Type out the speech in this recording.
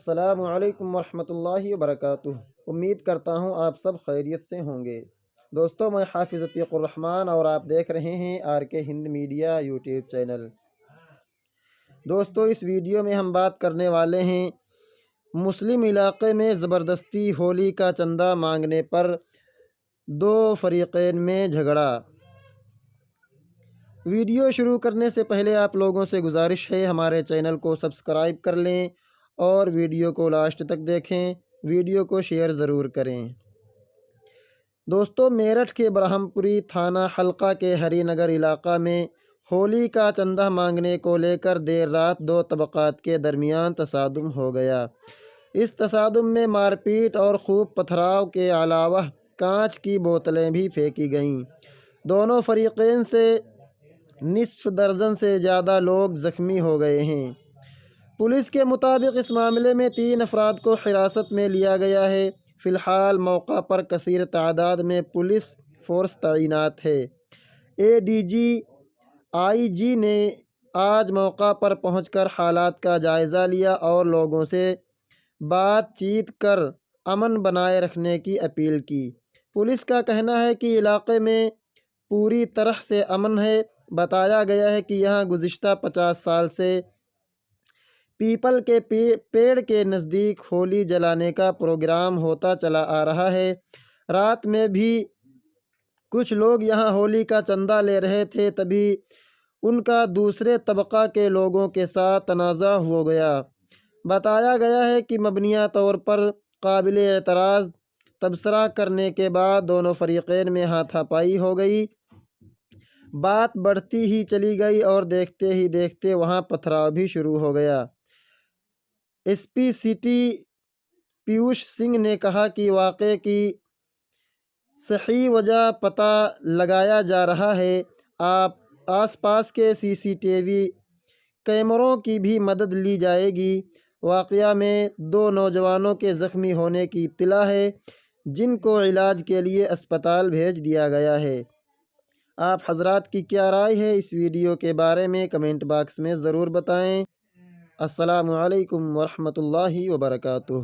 السلام علیکم ورحمۃ اللہ وبرکاتہ۔ امید کرتا ہوں آپ سب خیریت سے ہوں گے۔ دوستو، میں حافظ عتیق الرحمن اور آپ دیکھ رہے ہیں آر کے ہند میڈیا یوٹیوب چینل۔ دوستو، اس ویڈیو میں ہم بات کرنے والے ہیں مسلم علاقے میں زبردستی ہولی کا چندہ مانگنے پر دو فریقین میں جھگڑا۔ ویڈیو شروع کرنے سے پہلے آپ لوگوں سے گزارش ہے ہمارے چینل کو سبسکرائب کر لیں اور ویڈیو کو لاسٹ تک دیکھیں، ویڈیو کو شیئر ضرور کریں۔ دوستو، میرٹھ کے برہم پوری تھانہ حلقہ کے ہری نگر علاقہ میں ہولی کا چندہ مانگنے کو لے کر دیر رات دو طبقات کے درمیان تصادم ہو گیا۔ اس تصادم میں مار پیٹ اور خوب پتھراؤ کے علاوہ کانچ کی بوتلیں بھی پھینکی گئیں۔ دونوں فریقین سے نصف درجن سے زیادہ لوگ زخمی ہو گئے ہیں۔ پولیس کے مطابق اس معاملے میں 3 افراد کو حراست میں لیا گیا ہے۔ فی الحال موقع پر کثیر تعداد میں پولیس فورس تعینات ہے۔ اے ڈی جی آئی جی نے آج موقع پر پہنچ کر حالات کا جائزہ لیا اور لوگوں سے بات چیت کر امن بنائے رکھنے کی اپیل کی۔ پولیس کا کہنا ہے کہ علاقے میں پوری طرح سے امن ہے۔ بتایا گیا ہے کہ یہاں گزشتہ 50 سال سے پیپل کے پیڑ کے نزدیک ہولی جلانے کا پروگرام ہوتا چلا آ رہا ہے۔ رات میں بھی کچھ لوگ یہاں ہولی کا چندہ لے رہے تھے، تبھی ان کا دوسرے طبقہ کے لوگوں کے ساتھ تنازع ہو گیا۔ بتایا گیا ہے کہ مبینہ طور پر قابل اعتراض تبصرہ کرنے کے بعد دونوں فریقین میں ہاتھا پائی ہو گئی۔ بات بڑھتی ہی چلی گئی اور دیکھتے ہی دیکھتے وہاں پتھراؤ بھی شروع ہو گیا۔ S P city Piyush Singh نے کہا کہ واقعے کی صحیح وجہ پتہ لگایا جا رہا ہے۔ آس پاس کے سی سی ٹی وی کیمروں کی بھی مدد لی جائے گی۔ واقعہ میں 2 نوجوانوں کے زخمی ہونے کی اطلاع ہے، جن کو علاج کے لیے اسپتال بھیج دیا گیا ہے۔ آپ حضرات کی کیا رائے ہے اس ویڈیو کے بارے میں کمنٹ باکس میں ضرور بتائیں۔ السلام علیکم ورحمۃ اللہ وبرکاتہ۔